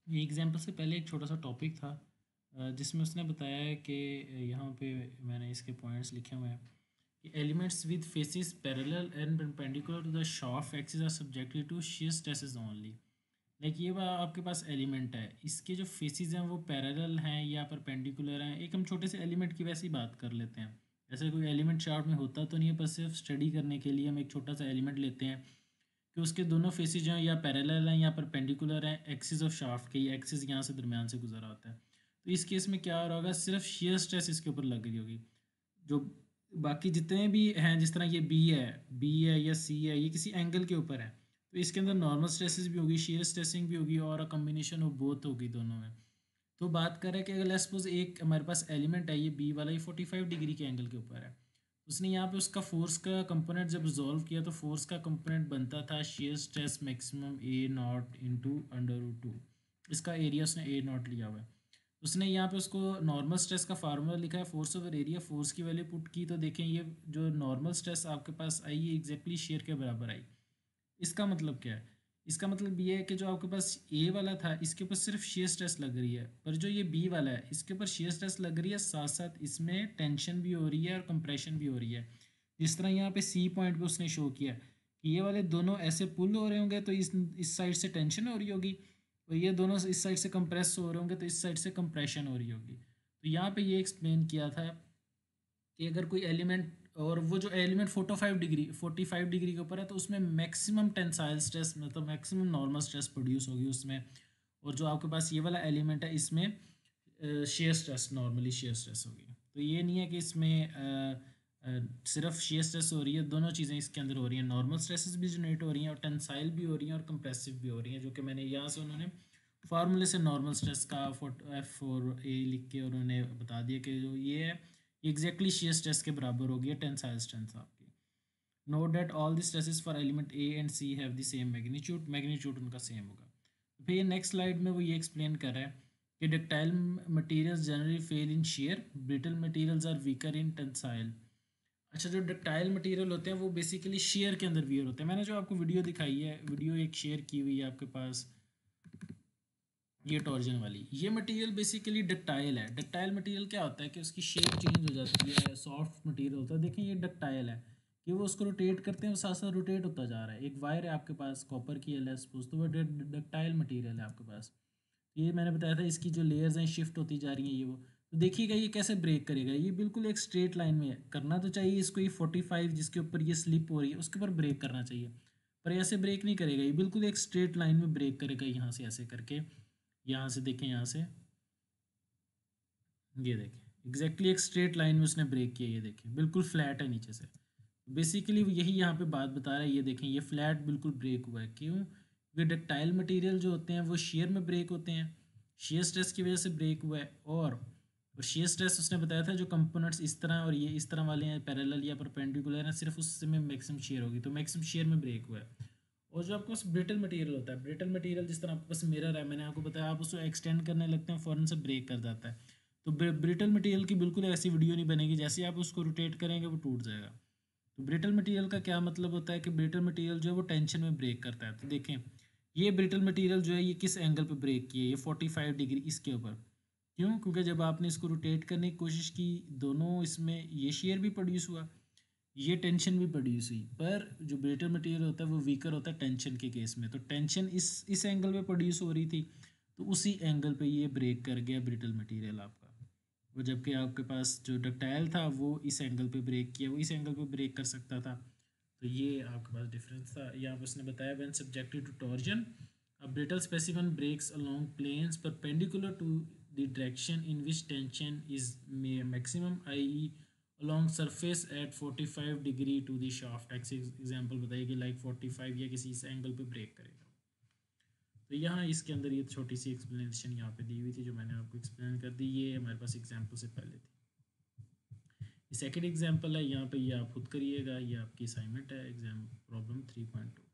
ये एग्जाम्पल से पहले एक छोटा सा टॉपिक था जिसमें उसने बताया है कि यहाँ पे मैंने इसके पॉइंट्स लिखे हुए हैं कि elements with faces parallel and perpendicular to the shaft axis are subjected to shear stresses only. Like ये आपके पास एलिमेंट है, इसके जो फेसिस हैं वो पैरेलल हैं या परपेंडिकुलर हैं। एक हम छोटे से एलिमेंट की वैसे ही बात कर लेते हैं, जैसे कोई एलिमेंट चार्ट में होता तो नहीं है, पर सिर्फ स्टडी करने के लिए हम एक छोटा सा एलिमेंट लेते हैं कि उसके दोनों फेसेज जो हैं या पैरेलल हैं या परपेंडिकुलर हैं एक्सिस ऑफ शाफ्ट के, ये एक्सिस यहाँ से दरमियान से गुजरा होता है। तो इस केस में क्या हो रहा होगा, सिर्फ शेयर स्ट्रेस इसके ऊपर लग रही होगी। जो बाकी जितने भी हैं, जिस तरह ये बी है या सी है, ये किसी एंगल के ऊपर है, तो इसके अंदर नॉर्मल स्ट्रेसेस भी होगी, शेयर स्ट्रेसिंग भी होगी और अ कम्बिनेशन ऑफ बोथ होगी दोनों में। तो बात कर रहे हैं कि अगर लेट्स सपोज एक हमारे पास एलिमेंट है, ये बी वाला, ये 45 डिग्री के एंगल के ऊपर है। उसने यहाँ पे उसका फोर्स का कंपोनेंट जब रिजॉल्व किया तो फोर्स का कंपोनेंट बनता था shear stress maximum A naught into under root two. इसका एरिया उसने ए नॉट लिया हुआ है। उसने यहाँ पे उसको नॉर्मल स्ट्रेस का फार्मूला लिखा है फोर्स ओवर एरिया, फोर्स की वैल्यू पुट की तो देखें ये जो नॉर्मल स्ट्रेस आपके पास आई ये एग्जैक्टली शेयर के बराबर आई। इसका मतलब क्या है, इसका मतलब ये है कि जो आपके पास ए वाला था इसके ऊपर सिर्फ शेयर स्ट्रेस लग रही है, पर जो ये बी वाला है इसके ऊपर शेयर स्ट्रेस लग रही है, साथ साथ इसमें टेंशन भी हो रही है और कंप्रेशन भी हो रही है। जिस तरह यहाँ पे सी पॉइंट पे उसने शो किया कि ये वाले दोनों ऐसे पुल हो रहे होंगे तो इस साइड से टेंशन हो रही होगी, और ये दोनों इस साइड से कंप्रेस हो रहे होंगे तो इस साइड से कंप्रेशन हो रही होगी। तो यहाँ पे ये एक्सप्लेन किया था कि अगर कोई एलिमेंट, और वो जो एलिमेंट 45 डिग्री के ऊपर है तो उसमें मैक्सिमम टेंसाइल स्ट्रेस मतलब मैक्सिमम नॉर्मल स्ट्रेस प्रोड्यूस होगी उसमें। और जो आपके पास ये वाला एलिमेंट है इसमें shear stress, normally shear stress होगी। तो ये नहीं है कि इसमें सिर्फ शेयर स्ट्रेस हो रही है, दोनों चीज़ें इसके अंदर हो रही हैं, नॉर्मल स्ट्रेसेस भी जनरेट हो रही हैं और टेंसाइल भी हो रही हैं और कंप्रेसिव भी हो रही हैं, जो कि मैंने यहाँ से उन्होंने फार्मूले से नॉर्मल स्ट्रेस का F4A लिख के उन्होंने बता दिया कि जो ये है एग्जैक्टली शेयर स्ट्रेस के बराबर होगी है टेंसाइल स्ट्रेंथ आपकी। Note that all the stresses for element A and C have the same magnitude, magnitude उनका सेम होगा। फिर ये नेक्स्ट स्लाइड में वो ये एक्सप्लेन कर रहा है कि ductile materials generally fail in shear, brittle materials are weaker in tensile. अच्छा, जो डक्टाइल मटेरियल होते हैं वो बेसिकली शेयर के अंदर वियर होते हैं। मैंने जो आपको वीडियो दिखाई है, वीडियो एक शेयर की हुई है आपके पास, ये टॉर्जन वाली, ये मटेरियल बेसिकली डक्टाइल है। डक्टाइल मटेरियल क्या होता है कि उसकी शेप चेंज हो जाती है, सॉफ्ट मटेरियल होता है। देखें ये डक्टाइल है कि वो उसको रोटेट करते हैं, वो साथ साथ रोटेट होता जा रहा है। एक वायर है आपके पास कॉपर की है सपोज, तो वो डक्टाइल मटेरियल है आपके पास। ये मैंने बताया था इसकी जो लेयर्स हैं शिफ्ट होती जा रही हैं, ये वो। तो देखिएगा ये कैसे ब्रेक करेगा, ये बिल्कुल एक स्ट्रेट लाइन में है। करना तो चाहिए इसको, ये 45 जिसके ऊपर ये स्लिप हो रही है उसके ऊपर ब्रेक करना चाहिए, पर ऐसे ब्रेक नहीं करेगा, ये बिल्कुल एक स्ट्रेट लाइन में ब्रेक करेगा यहाँ से ऐसे करके। यहाँ से देखें, यहाँ से ये देखें एग्जैक्टली एक स्ट्रेट लाइन में उसने ब्रेक किया, ये देखें बिल्कुल फ्लैट है नीचे से। बेसिकली यही यहाँ पे बात बता रहा है, ये देखें ये फ्लैट बिल्कुल ब्रेक हुआ है। क्यों? क्योंकि डक्टाइल मटेरियल जो होते हैं वो शेयर में ब्रेक होते हैं, शेयर स्ट्रेस की वजह से ब्रेक हुआ है। और शेयर स्ट्रेस उसने बताया था जो कंपोनेंट्स इस तरह और ये इस तरह वाले हैं, पैरेलल या परपेंडिकुलर हैं, सिर्फ उसमें मैक्सिमम शेयर होगी, तो मैक्सिमम शेयर में ब्रेक हुआ है। और जो आपके पास ब्रिटल मटेरियल होता है, ब्रिटल मटेरियल जिस तरह आपके पास मिरर है, मैंने आपको बताया, आप उसको एक्सटेंड करने लगते हैं फ़ौरन से ब्रेक कर जाता है। तो ब्रिटल मटेरियल की बिल्कुल ऐसी वीडियो नहीं बनेगी, जैसे आप उसको रोटेट करेंगे वो टूट जाएगा। तो ब्रिटल मटेरियल का क्या मतलब होता है कि ब्रिटल मटेरियल जो है वो टेंशन में ब्रेक करता है। तो देखें ये ब्रिटल मटेरियल जो है ये किस एंगल पे ब्रेक किया है, ये 45 डिग्री इसके ऊपर। क्यों? क्योंकि जब आपने इसको रोटेट करने की कोशिश की, दोनों इसमें ये शेयर भी प्रोड्यूस हुआ, ये टेंशन भी प्रोड्यूस हुई, पर जो ब्रिटल मटेरियल होता है वो वीकर होता है टेंशन के केस में। तो टेंशन इस एंगल पे प्रोड्यूस हो रही थी, तो उसी एंगल पे ये ब्रेक कर गया ब्रिटल मटेरियल आपका। वो जबकि आपके पास जो डक्टाइल था वो इस एंगल पे ब्रेक किया, वो इस एंगल पे ब्रेक कर सकता था। तो ये आपके पास डिफरेंस था। यहाँ पर उसने बताया when subjected to torsion a brittle specimen breaks along planes perpendicular to the direction in which tension is maximum, आई along surface at 45 degree to the shaft axis. Example बताइए कि लाइक 45 या किसी इस एंगल पे ब्रेक करेगा। तो यहाँ इसके अंदर ये छोटी सी एक्सप्लेनेशन यहाँ पे दी हुई थी जो मैंने आपको एक्सप्लेन कर दी, ये हमारे पास एग्जांपल से पहले थी। ये सेकंड एग्जांपल है, यहाँ पे ये आप खुद करिएगा, ये आपकी असाइनमेंट है एग्जाम प्रॉब्लम 3.2।